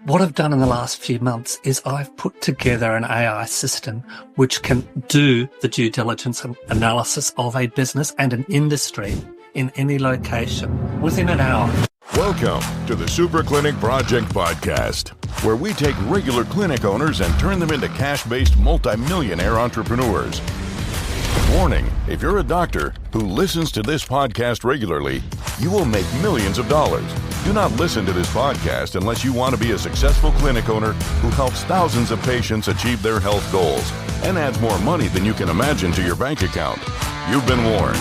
What I've done in the last few months is I've put together an AI system which can do the due diligence and analysis of a business and an industry in any location within an hour. Welcome to the Super Clinic Project Podcast, where we take regular clinic owners and turn them into cash-based multimillionaire entrepreneurs. Warning, if you're a doctor who listens to this podcast regularly, you will make millions of dollars. Do not listen to this podcast unless you want to be a successful clinic owner who helps thousands of patients achieve their health goals and adds more money than you can imagine to your bank account. You've been warned.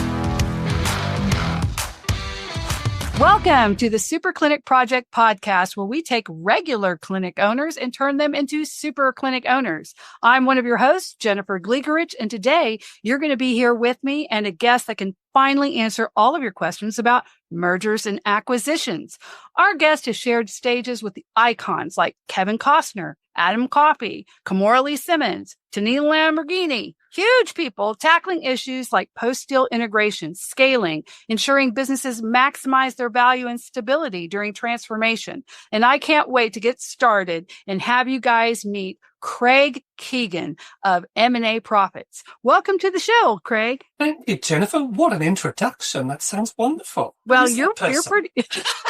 Welcome to the Super Clinic Project Podcast, where we take regular clinic owners and turn them into super clinic owners. I'm one of your hosts, Jennifer Gligoric, and today you're going to be here with me and a guest that can finally answer all of your questions about mergers and acquisitions. Our guest has shared stages with the icons like Kevin Costner, Adam Coffey, Kimora Lee Simmons, Tanita Lamborghini, huge people tackling issues like post-deal integration, scaling, ensuring businesses maximize their value and stability during transformation. And I can't wait to get started and have you guys meet Craig Keegan of M&A Profits. Welcome to the show, Craig. Thank you, Jennifer. What an introduction. That sounds wonderful. Well, you're pretty...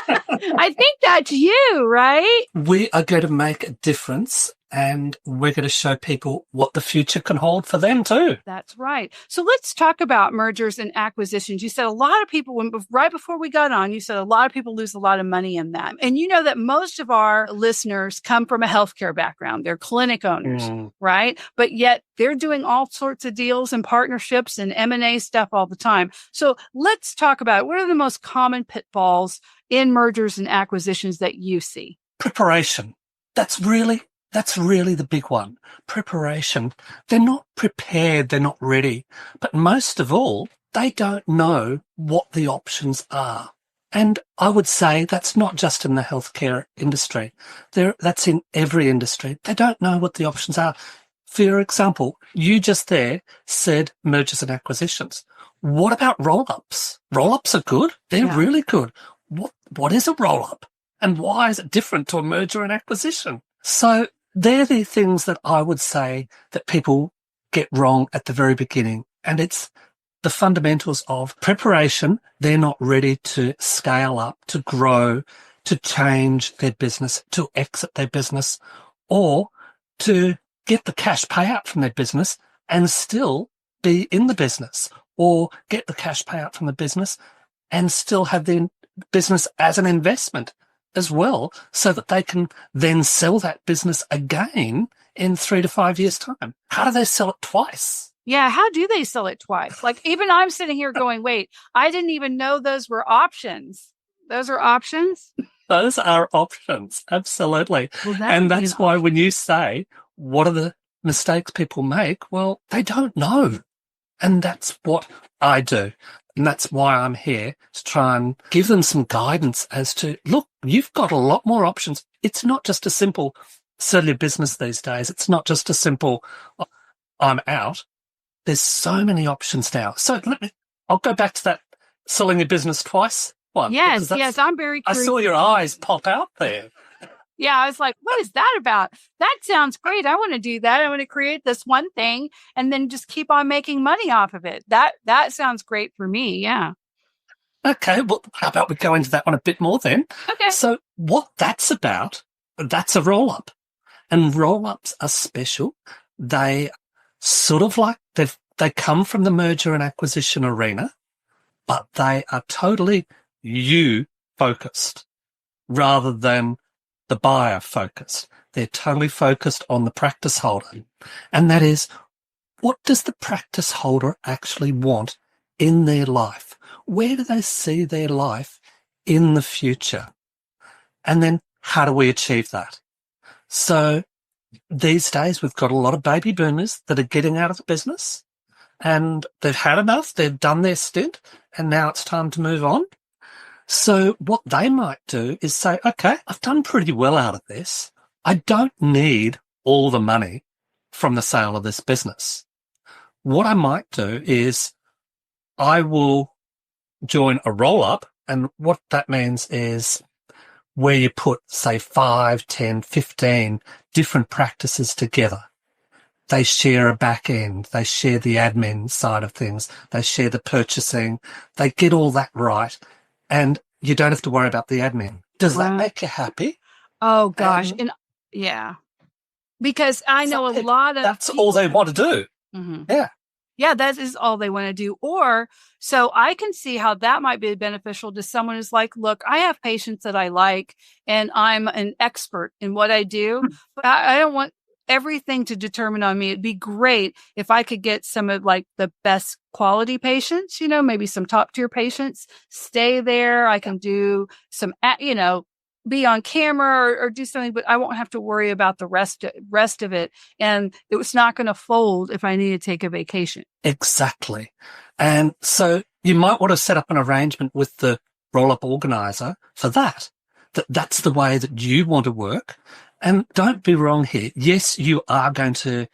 I think that's you, right? We are going to make a difference, and we're going to show people what the future can hold for them too. That's right. So let's talk about mergers and acquisitions. You said a lot of people, right before we got on, you said a lot of people lose a lot of money in that. And you know that most of our listeners come from a healthcare background. They're clinic owners, right? But yet they're doing all sorts of deals and partnerships and M&A stuff all the time. So let's talk about what are the most common pitfalls in mergers and acquisitions that you see? Preparation. That's really the big one. Preparation. They're not prepared. They're not ready. But most of all, they don't know what the options are. And I would say that's not just in the healthcare industry. That's in every industry. They don't know what the options are. For example, you just there said mergers and acquisitions. What about roll-ups? Roll-ups are good. They're really good. What is a roll-up? And why is it different to a merger and acquisition? So they're the things that I would say that people get wrong at the very beginning. And it's the fundamentals of preparation. They're not ready to scale up, to grow, to change their business, to exit their business, or to get the cash payout from their business and still be in the business, or get the cash payout from the business and still have the business as an investment as well, so that they can then sell that business again in 3 to 5 years' time. How do they sell it twice? Yeah, how do they sell it twice? Like, even I'm sitting here going, wait, I didn't even know those were options. Those are options? Those are options, absolutely. Well, and that's why when you say, what are the mistakes people make? Well, they don't know. And that's what I do. And that's why I'm here, to try and give them some guidance as to, look, you've got a lot more options. It's not just a simple sell your business these days. It's not just a simple I'm out. There's so many options now. So I'll go back to that selling your business twice one. Yes, I'm very curious. I saw your eyes pop out there. Yeah, I was like, what is that about? That sounds great. I want to do that. I want to create this one thing and then just keep on making money off of it. That sounds great for me. Yeah. Okay. Well, how about we go into that one a bit more then? Okay. So what that's about, that's a roll-up. And roll-ups are special. They sort of like they come from the merger and acquisition arena, but they are totally you focused rather than the buyer focused. They're totally focused on the practice holder. And that is, what does the practice holder actually want in their life? Where do they see their life in the future? And then how do we achieve that? So these days we've got a lot of baby boomers that are getting out of the business and they've had enough. They've done their stint and now it's time to move on. So what they might do is say, okay, I've done pretty well out of this. I don't need all the money from the sale of this business. What I might do is I will join a roll-up. And what that means is where you put, say, 5, 10, 15 different practices together. They share a back end. They share the admin side of things. They share the purchasing. They get all that right. And you don't have to worry about the admin. Does that make you happy? Oh, gosh. Yeah. Because I know a lot of that's all they want to do. Mm-hmm. Yeah. Yeah, that is all they want to do. Or, so I can see how that might be beneficial to someone who's like, look, I have patients that I like, and I'm an expert in what I do, but I don't want everything to determine on me. It'd be great if I could get some of like the best quality patients, maybe some top tier patients, stay there. I can do some, be on camera or do something, but I won't have to worry about the rest of it. And it was not going to fold if I need to take a vacation. Exactly. And so you might want to set up an arrangement with the roll-up organizer for that. That's the way that you want to work. And don't be wrong here. Yes, you are going to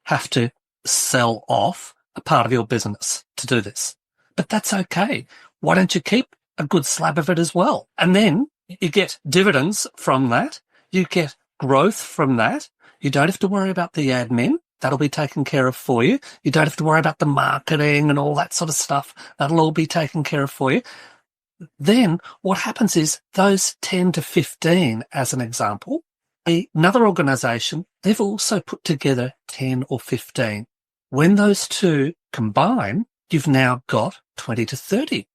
have to sell off a part of your business to do this, but that's okay. Why don't you keep a good slab of it as well? And then you get dividends from that. You get growth from that. You don't have to worry about the admin. That'll be taken care of for you. You don't have to worry about the marketing and all that sort of stuff. That'll all be taken care of for you. Then what happens is those 10 to 15, as an example, another organization, they've also put together 10 or 15. When those two combine, you've now got 20 to 30.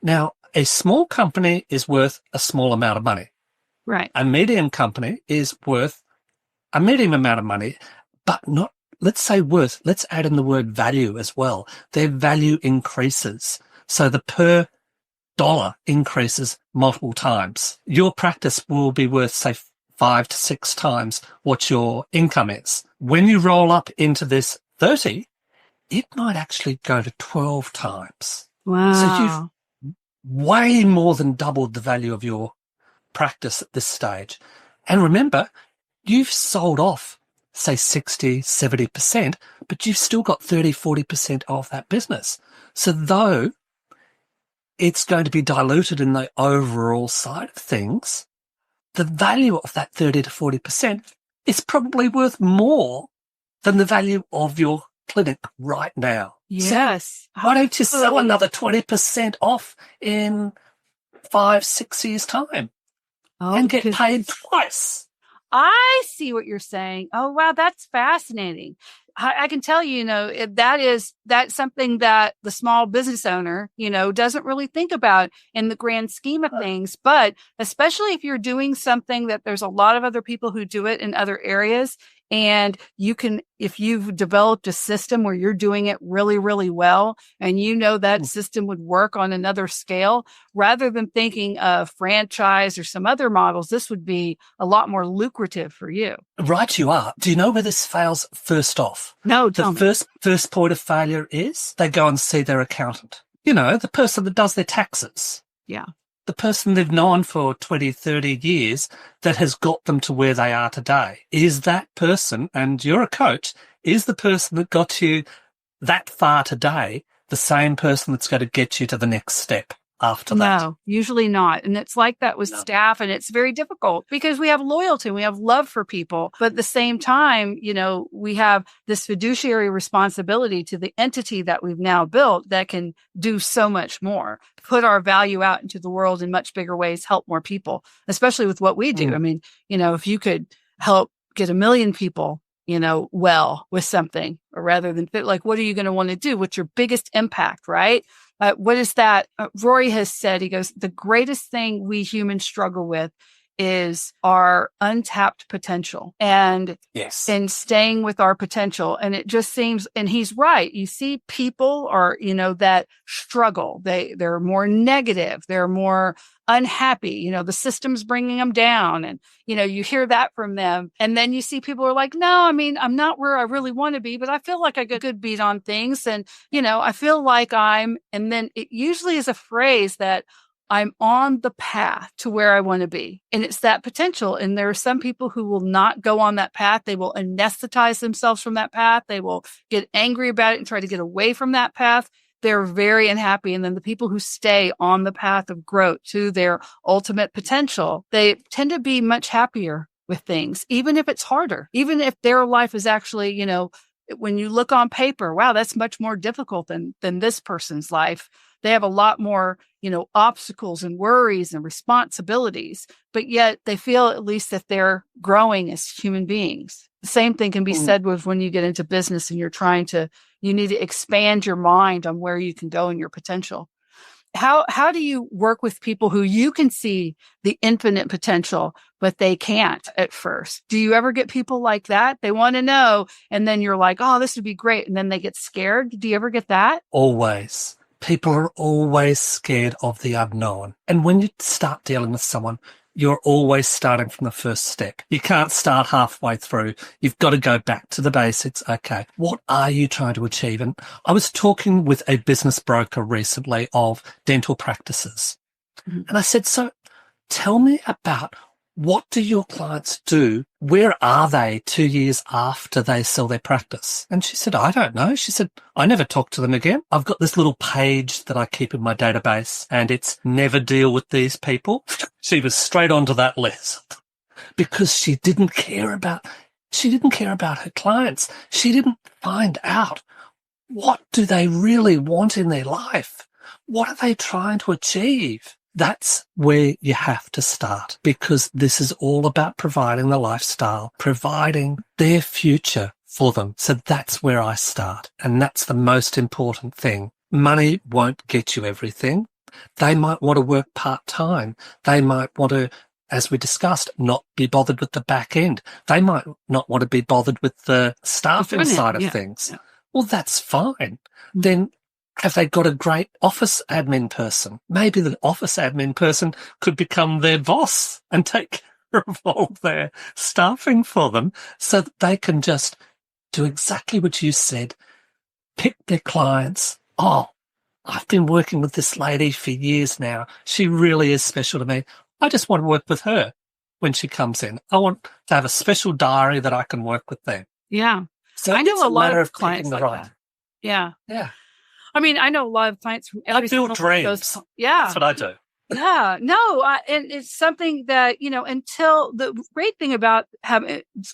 Now, a small company is worth a small amount of money. Right. A medium company is worth a medium amount of money, but not, let's add in the word value as well. Their value increases. So the per dollar increases multiple times. Your practice will be worth, say, 5 to 6 times what your income is. When you roll up into this 30, it might actually go to 12 times. Wow. So you've way more than doubled the value of your practice at this stage. And remember, you've sold off, say, 60, 70%, but you've still got 30, 40% of that business. So though it's going to be diluted in the overall side of things, the value of that 30 to 40% is probably worth more than the value of your clinic right now. Yes. So why don't you sell another 20% off in 5, 6 years' time and get paid twice? I see what you're saying. Oh, wow. That's fascinating. I can tell you, that's something that the small business owner, doesn't really think about in the grand scheme of things. But especially if you're doing something that there's a lot of other people who do it in other areas, and if you've developed a system where you're doing it really, really well, and that system would work on another scale, rather than thinking of franchise or some other models, this would be a lot more lucrative for you. Right, you are. Do you know where this fails first off? No, the first point of failure is they go and see their accountant. The person that does their taxes. Yeah. The person they've known for 20, 30 years that has got them to where they are today. Is that person, and you're a coach, is the person that got you that far today the same person that's going to get you to the next step after that? No, usually not. And it's like that with staff, and it's very difficult because we have loyalty, we have love for people. But at the same time, we have this fiduciary responsibility to the entity that we've now built that can do so much more, put our value out into the world in much bigger ways, help more people, especially with what we do. I mean, if you could help get 1 million people, well with something, or rather than what are you going to want to do? What's your biggest impact, right? What is that? Rory has said, he goes, the greatest thing we humans struggle with is our untapped potential and staying with our potential. And it just seems, and he's right. You see people that struggle. They're more negative. They're more unhappy. The system's bringing them down, and, you hear that from them. And then you see people are like, no, I mean, I'm not where I really want to be, but I feel like I got a good beat on things. And, I feel like and then it usually is a phrase that I'm on the path to where I want to be. And it's that potential. And there are some people who will not go on that path. They will anesthetize themselves from that path. They will get angry about it and try to get away from that path. they're very unhappy. And then the people who stay on the path of growth to their ultimate potential, they tend to be much happier with things, even if it's harder, even if their life is actually, when you look on paper, wow, that's much more difficult than this person's life. They have a lot more, obstacles and worries and responsibilities, but yet they feel at least that they're growing as human beings. The same thing can be said with when you get into business and you need to expand your mind on where you can go in your potential. How do you work with people who you can see the infinite potential, but they can't at first? Do you ever get people like that? They want to know, and then you're like, oh, this would be great. And then they get scared. Do you ever get that? Always. People are always scared of the unknown. And when you start dealing with someone, you're always starting from the first step. You can't start halfway through. You've got to go back to the basics. Okay, what are you trying to achieve? And I was talking with a business broker recently of dental practices. Mm-hmm. And I said, so tell me about, what do your clients do? Where are they 2 years after they sell their practice? And she said, I don't know. She said, I never talk to them again. I've got this little page that I keep in my database, and it's never deal with these people. She was straight onto that list because she didn't care about her clients. She didn't find out, what do they really want in their life? What are they trying to achieve? That's where you have to start, because this is all about providing the lifestyle, providing their future for them. So that's where I start. And that's the most important thing. Money won't get you everything. They might want to work part-time. They might want to, as we discussed, not be bothered with the back end. They might not want to be bothered with the staffing side of things. Yeah. Well, that's fine. Then have they got a great office admin person? Maybe the office admin person could become their boss and take care of all their staffing for them, so that they can just do exactly what you said, pick their clients. Oh, I've been working with this lady for years now. She really is special to me. I just want to work with her when she comes in. I want to have a special diary that I can work with them. Yeah. So I know a lot of clients like that. Yeah. Yeah. I mean, I know a lot of clients from I build dreams. Yeah. That's what I do. Yeah, no, and it's something that, until the great thing about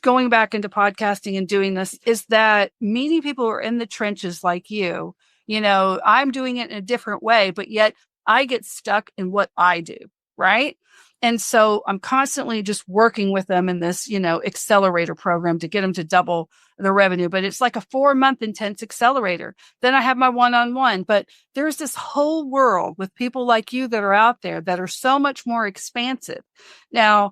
going back into podcasting and doing this is that meeting people who are in the trenches like you, I'm doing it in a different way, but yet I get stuck in what I do. Right. And so I'm constantly just working with them in this, accelerator program to get them to double the revenue. But it's like a 4-month intense accelerator. Then I have my one-on-one. But there's this whole world with people like you that are out there that are so much more expansive. Now,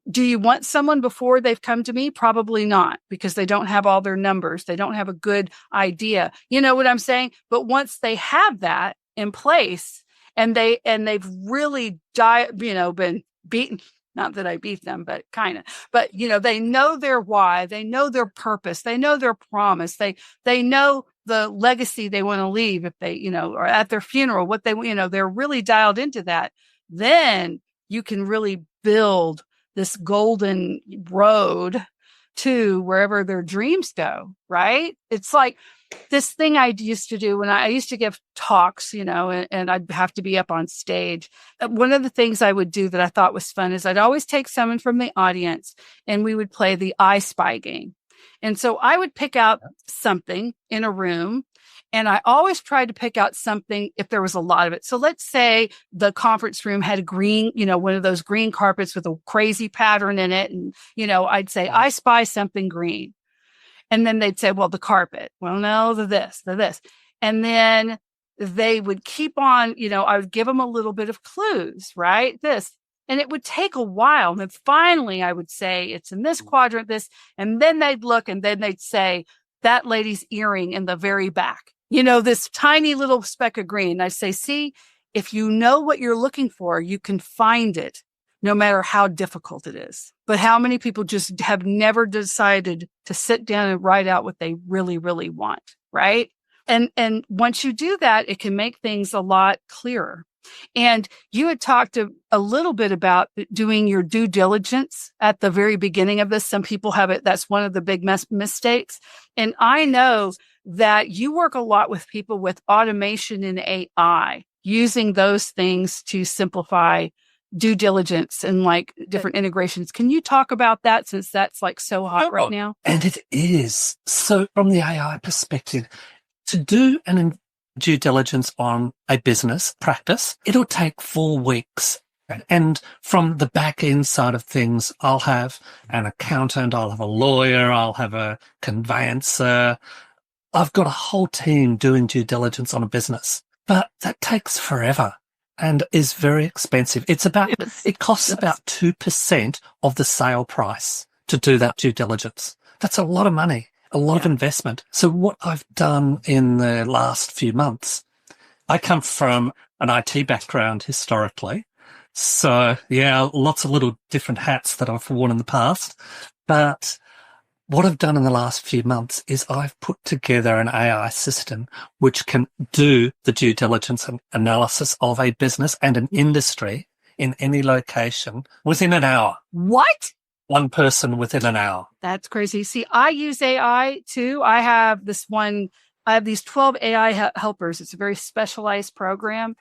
do you want someone before they've come to me? Probably not, because they don't have all their numbers. They don't have a good idea. You know what I'm saying? But once they have that in place, and they've really been beaten. Not that I beat them, but kind of. But they know their why, they know their purpose, they know their promise, they know the legacy they want to leave if they, or at their funeral, what they, they're really dialed into that. Then you can really build this golden road to wherever their dreams go. Right? It's like this thing I used to do when I used to give talks, and I'd have to be up on stage. One of the things I would do that I thought was fun is I'd always take someone from the audience and we would play the I Spy game. And so I would pick out something in a room, and I always tried to pick out something if there was a lot of it. So let's say the conference room had a green, one of those green carpets with a crazy pattern in it. And, I'd say, I spy something green. And then they'd say, well, the carpet. Well, no, the this. And then they would keep on, I would give them a little bit of clues, right? This. And it would take a while. And then finally I would say, it's in this quadrant, this. And then they'd look and then they'd say, that lady's earring in the very back, this tiny little speck of green. And I'd say, see, if you know what you're looking for, you can find it, no matter how difficult it is. But how many people just have never decided to sit down and write out what they really, really want, right? And once you do that, it can make things a lot clearer. And you had talked a little bit about doing your due diligence at the very beginning of this. Some people have it. That's one of the big mistakes. And I know that you work a lot with people with automation and AI, using those things to simplify due diligence and like different integrations. Can you talk about that, since that's like so hot right now? And it is. So from the AI perspective, to do an due diligence on a business practice, it'll take 4 weeks. And from the back end side of things, I'll have an accountant, I'll have a lawyer, I'll have a conveyancer. I've got a whole team doing due diligence on a business, but that takes forever and is very expensive. It costs about 2% of the sale price to do that due diligence. That's a lot of money, a lot of investment. So what I've done in the last few months, I come from an IT background historically. So yeah, lots of little different hats that I've worn in the past. But what I've done in the last few months is I've put together an AI system which can do the due diligence and analysis of a business and an industry in any location within an hour. What? One person within an hour. That's crazy. See, I use AI too. I have these 12 AI helpers. It's a very specialized program,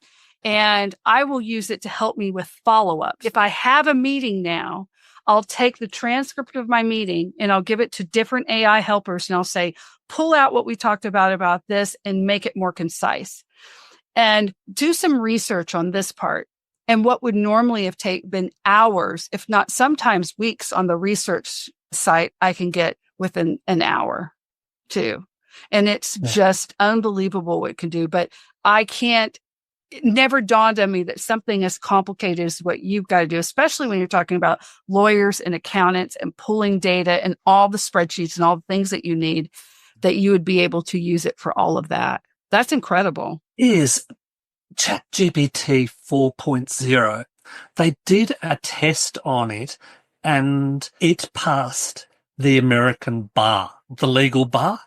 and I will use it to help me with follow-up. If I have a meeting now, I'll take the transcript of my meeting and I'll give it to different AI helpers, and I'll say, pull out what we talked about this and make it more concise, and do some research on this part. And what would normally have been hours, if not sometimes weeks on the research site, I can get within an hour too. And it's just unbelievable what it can do. But it never dawned on me that something as complicated as what you've got to do, especially when you're talking about lawyers and accountants and pulling data and all the spreadsheets and all the things that you need, that you would be able to use it for all of that. That's incredible. Is ChatGPT 4.0. They did a test on it and it passed the American bar, the legal bar.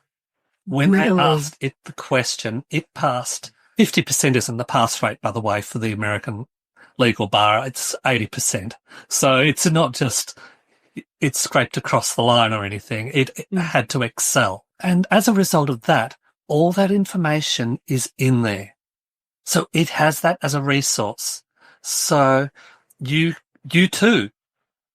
When they asked it the question, it passed. 50% isn't the pass rate, by the way, for the American legal bar. It's 80%. So it's not just it scraped across the line or anything. It had to excel. And as a result of that, all that information is in there. So it has that as a resource. So you too,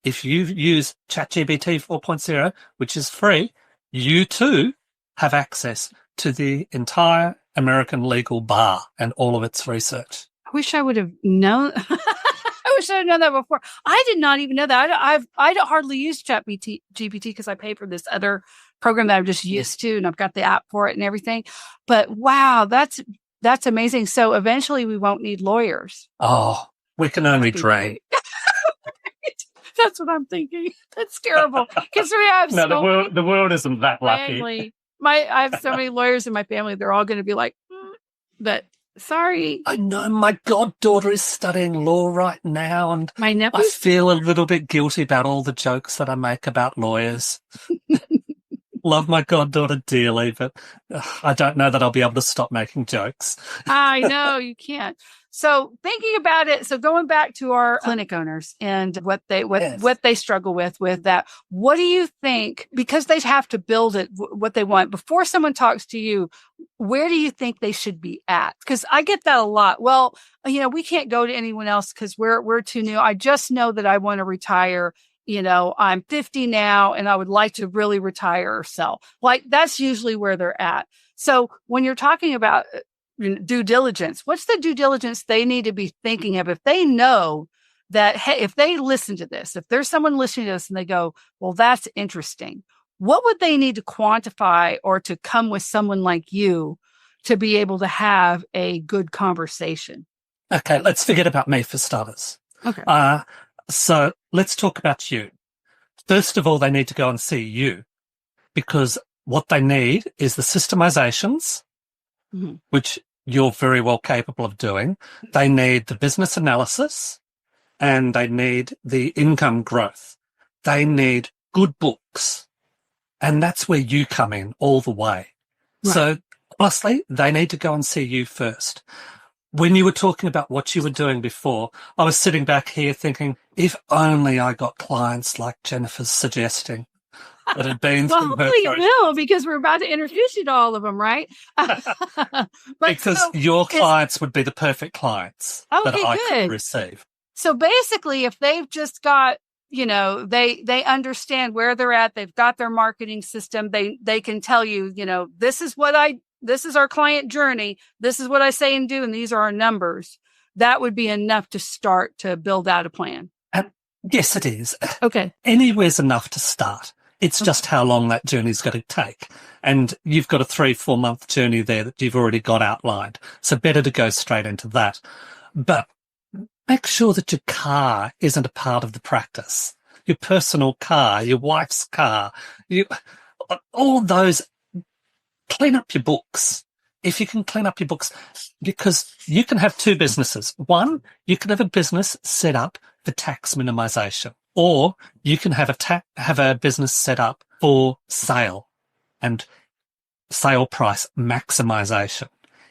if you use ChatGPT 4.0, which is free, you too have access to the entire American legal bar and all of its research. I wish I would have known. I wish I had known that before. I did not even know that. I don't hardly use ChatGPT because I pay for this other program that I'm just used to, and I've got the app for it and everything. But wow, that's amazing. So eventually we won't need lawyers. Oh, we can only dream. That's what I'm thinking. That's terrible. Because we have the world isn't that lucky. Family. I have so many lawyers in my family. They're all going to be like, but sorry. I know my goddaughter is studying law right now, and my nephew. I feel a little bit guilty about all the jokes that I make about lawyers. Love my goddaughter dearly, but I don't know that I'll be able to stop making jokes. I know you can't. So thinking about it, so going back to our clinic owners and what they struggle with that, what do you think, because they have to build it, what they want, before someone talks to you, where do you think they should be at? Because I get that a lot. Well, we can't go to anyone else because we're too new. I just know that I want to retire. I'm 50 now and I would like to really retire or sell. Like that's usually where they're at. So when you're talking about due diligence, what's the due diligence they need to be thinking of? If they know that, hey, if they listen to this, if there's someone listening to this and they go, well, that's interesting, what would they need to quantify or to come with someone like you to be able to have a good conversation? Okay, let's forget about me for starters. Okay. So let's talk about you. First of all, they need to go and see you, because what they need is the systemizations, which you're very well capable of doing. They need the business analysis and they need the income growth. They need good books. And that's where you come in all the way. Right. So honestly, they need to go and see you first. When you were talking about what you were doing before, I was sitting back here thinking, if only I got clients like Jennifer's suggesting. that had been Well, through her hopefully you throat. will, because we're about to introduce you to all of them, right? But Because so your it's- clients would be the perfect clients that okay, I could good. receive. So basically, if they've just got, they understand where they're at, they've got their marketing system, they can tell you, this is our client journey, this is what I say and do, and these are our numbers. That would be enough to start to build out a plan. And yes, it is. Okay. Anywhere's enough to start. It's just how long that journey's going to take. And you've got a 3-4 month journey there that you've already got outlined. So better to go straight into that. But make sure that your car isn't a part of the practice. Your personal car, your wife's car, all those, clean up your books. If you can clean up your books, because you can have two businesses. One, you can have a business set up for tax minimization, or you can have a business set up for sale and sale price maximization.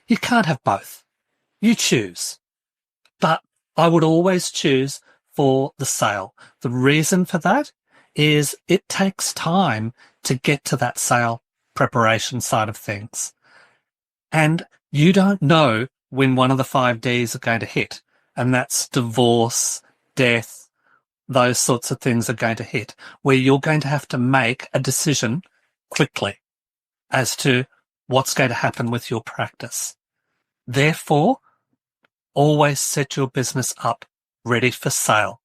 You can't have both. You choose. But I would always choose for the sale. The reason for that is it takes time to get to that sale preparation side of things. And you don't know when one of the 5 Ds are going to hit. And that's divorce, death, those sorts of things are going to hit, where you're going to have to make a decision quickly as to what's going to happen with your practice. Therefore, always set your business up ready for sale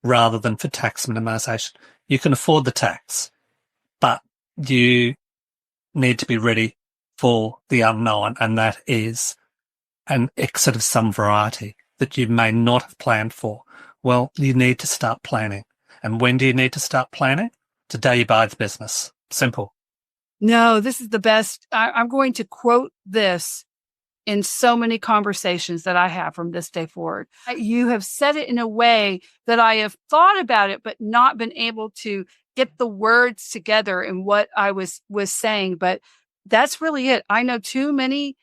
rather than for tax minimization. You can afford the tax, but you need to be ready for the unknown, and that is an exit of some variety that you may not have planned for. Well, you need to start planning. And when do you need to start planning? Today you buy the business. Simple. No, this is the best. I'm going to quote this in so many conversations that I have from this day forward. You have said it in a way that I have thought about it, but not been able to get the words together in what I was saying. But that's really it. I know too many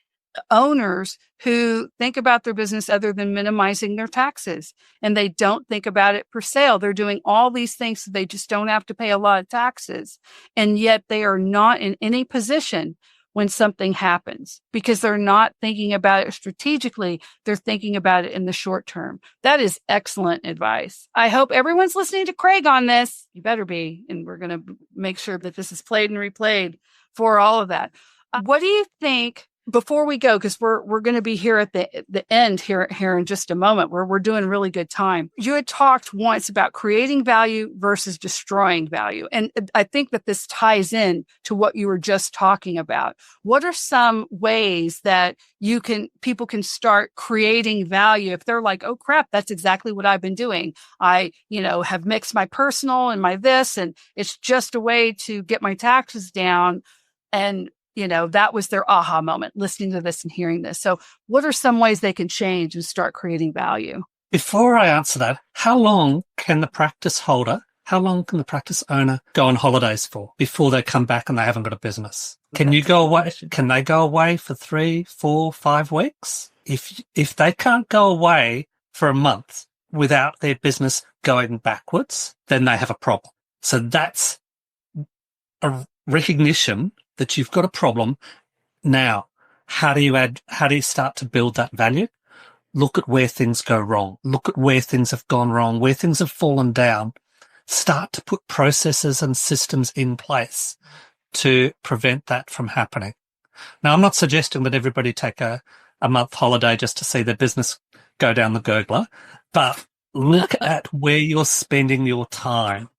owners who think about their business other than minimizing their taxes, and they don't think about it for sale. They're doing all these things so they just don't have to pay a lot of taxes. And yet they are not in any position when something happens because they're not thinking about it strategically. They're thinking about it in the short term. That is excellent advice. I hope everyone's listening to Craig on this. You better be. And we're going to make sure that this is played and replayed for all of that. What do you think? Before we go, because we're going to be here at the end here in just a moment, where we're doing really good time. You had talked once about creating value versus destroying value. And I think that this ties in to what you were just talking about. What are some ways that people can start creating value if they're like, oh crap, that's exactly what I've been doing. I, have mixed my personal and my this, and it's just a way to get my taxes down. And that was their aha moment, listening to this and hearing this. So what are some ways they can change and start creating value? Before I answer that, how long can the practice owner go on holidays for before they come back and they haven't got a business? Can you go away? Can they go away for 3, 4, 5 weeks? If they can't go away for a month without their business going backwards, then they have a problem. So that's a recognition that you've got a problem. Now, how do you start to build that value? Look at where things go wrong. Look at where things have gone wrong, where things have fallen down. Start to put processes and systems in place to prevent that from happening. Now, I'm not suggesting that everybody take a month holiday just to see their business go down the gurgler, but look at where you're spending your time.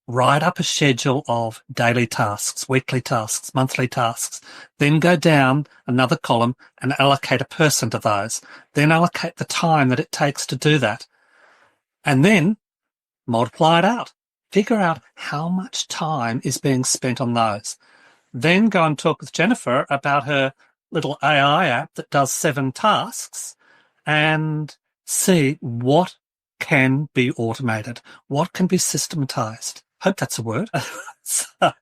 Write up a schedule of daily tasks, weekly tasks, monthly tasks, then go down another column and allocate a person to those, then allocate the time that it takes to do that, and then multiply it out. Figure out how much time is being spent on those. Then go and talk with Jennifer about her little AI app that does 7 tasks and see what can be automated, what can be systematized. Hope that's a word.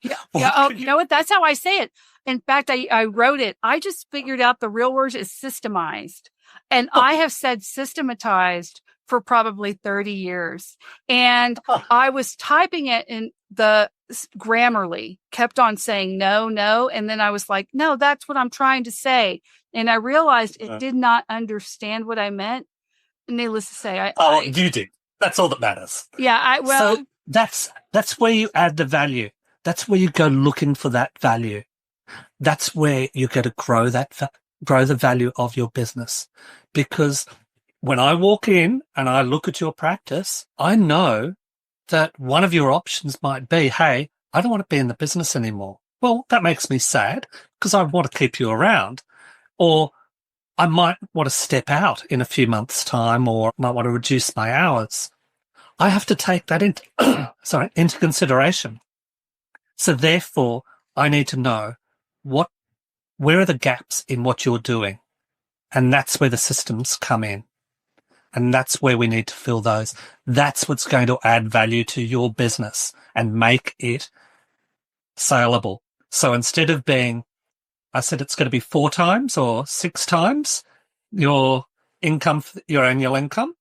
You know what? That's how I say it. In fact, I wrote it. I just figured out the real word is systemized. And I have said systematized for probably 30 years. And I was typing it in the Grammarly kept on saying no, no. And then I was like, no, that's what I'm trying to say. And I realized it did not understand what I meant. Needless to say, you did. That's all that matters. Yeah, So that's where you add the value. That's where you go looking for that value. That's where you're going to grow grow the value of your business. Because when I walk in and I look at your practice, I know that one of your options might be, hey, I don't want to be in the business anymore. Well, that makes me sad because I want to keep you around. Or I might want to step out in a few months' time, or might want to reduce my hours. I have to take that into consideration. So therefore, I need to know where are the gaps in what you're doing? And that's where the systems come in. And that's where we need to fill those. That's what's going to add value to your business and make it saleable. So instead of being, I said it's going to be 4 times or 6 times your income, your annual income.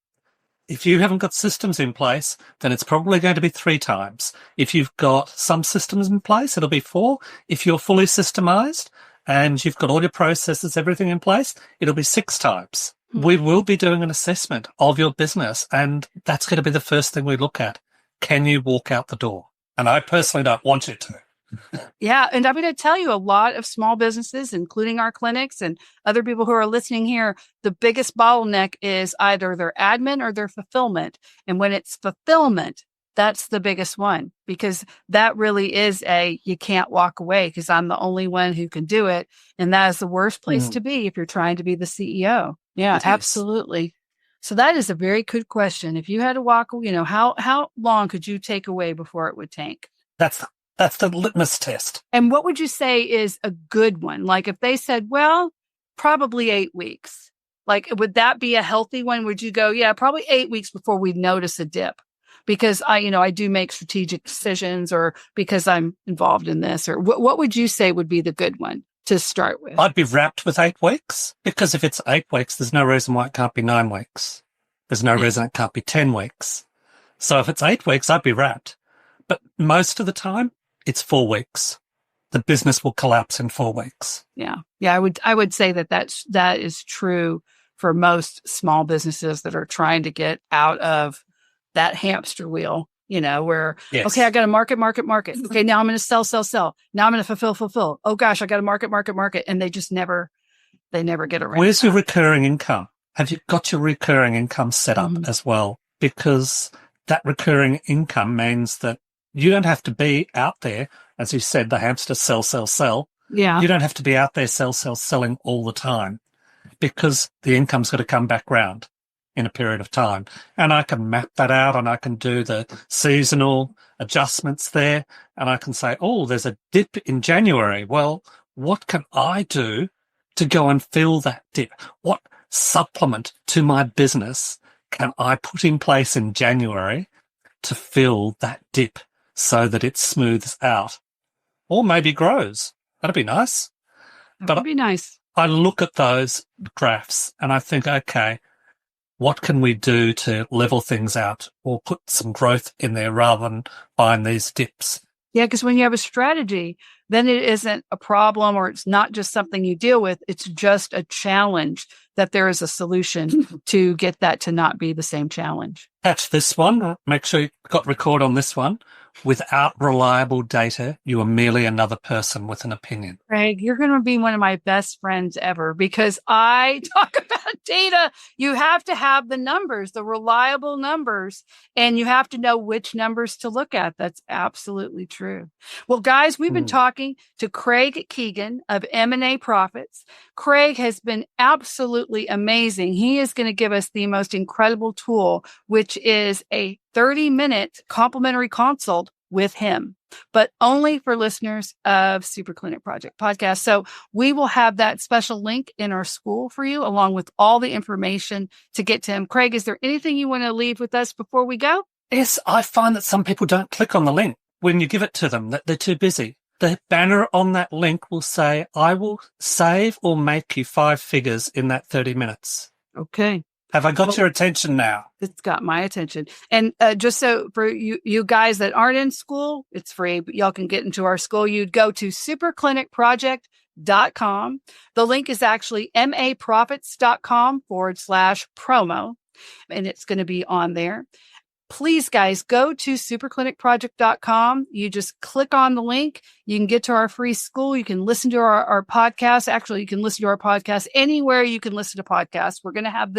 If you haven't got systems in place, then it's probably going to be 3 times. If you've got some systems in place, it'll be 4. If you're fully systemized and you've got all your processes, everything in place, it'll be 6 times. We will be doing an assessment of your business, and that's going to be the first thing we look at. Can you walk out the door? And I personally don't want you to. Yeah. And I'm going to tell you, a lot of small businesses, including our clinics and other people who are listening here, the biggest bottleneck is either their admin or their fulfillment. And when it's fulfillment, that's the biggest one, because that really is you can't walk away because I'm the only one who can do it. And that is the worst place to be if you're trying to be the CEO. Yeah, absolutely. So that is a very good question. If you had to walk, how long could you take away before it would tank? That's the litmus test. And what would you say is a good one? Like if they said, well, probably 8 weeks, like, would that be a healthy one? Would you go, yeah, probably 8 weeks before we notice a dip? Because I do make strategic decisions, or because I'm involved in this, or what would you say would be the good one to start with? I'd be wrapped with 8 weeks, because if it's 8 weeks, there's no reason why it can't be 9 weeks. There's no reason it can't be 10 weeks. So if it's 8 weeks, I'd be wrapped. But most of the time, it's 4 weeks. The business will collapse in 4 weeks. Yeah. I would say that is true for most small businesses that are trying to get out of that hamster wheel, where, okay, I got to market. Okay, now I'm going to sell. Now I'm going to fulfill. Oh gosh, I got to market. And they just never get around. Where's your recurring income? Have you got your recurring income set up as well? Because that recurring income means that you don't have to be out there, as you said, the hamster sell. Yeah. You don't have to be out there selling all the time, because the income's got to come back round in a period of time. And I can map that out, and I can do the seasonal adjustments there. And I can say, oh, there's a dip in January. Well, what can I do to go and fill that dip? What supplement to my business can I put in place in January to fill that dip so that it smooths out, or maybe grows? That'd be nice. That would be nice. I look at those graphs and I think, okay, what can we do to level things out or put some growth in there rather than buying these dips? Yeah, because when you have a strategy, then it isn't a problem, or it's not just something you deal with. It's just a challenge that there is a solution to get that to not be the same challenge. Catch this one. Make sure you got record on this one. Without reliable data, you are merely another person with an opinion. Craig, you're going to be one of my best friends ever, because I talk about data. You have to have the numbers, the reliable numbers, and you have to know which numbers to look at. That's absolutely true. Well, guys, we've been talking to Craig Keegan of M&A Profits. Craig has been absolutely amazing. He is going to give us the most incredible tool, which is a 30-minute complimentary consult with him, but only for listeners of Super Clinic Project Podcast. So we will have that special link in our school for you, along with all the information to get to him. Craig, is there anything you want to leave with us before we go? Yes, I find that some people don't click on the link when you give it to them, that they're too busy. The banner on that link will say, I will save or make you 5 figures in that 30 minutes. Okay. Have I got your attention now? It's got my attention. And just so for you guys that aren't in school, it's free, but y'all can get into our school. You'd go to superclinicproject.com. The link is actually maprofits.com/promo, and it's going to be on there. Please, guys, go to superclinicproject.com. You just click on the link. You can get to our free school. You can listen to our podcast. Actually, you can listen to our podcast anywhere you can listen to podcasts. We're going to have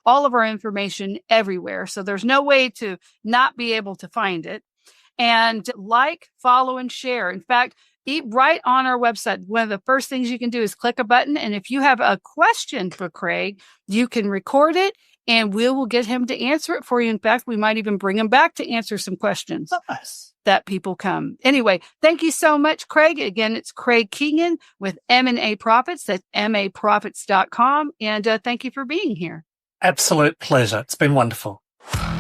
all of our information everywhere. So there's no way to not be able to find it. And like, follow, and share. In fact, right on our website, one of the first things you can do is click a button. And if you have a question for Craig, you can record it, and we will get him to answer it for you. In fact, we might even bring him back to answer some questions that people come. Anyway, thank you so much, Craig. Again, it's Craig Keegan with M&A Profits. That's maprofits.com. And thank you for being here. Absolute pleasure. It's been wonderful.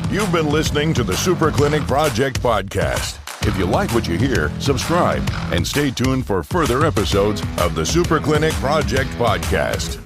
You've been listening to the Super Clinic Project podcast. If you like what you hear, subscribe and stay tuned for further episodes of the Super Clinic Project podcast.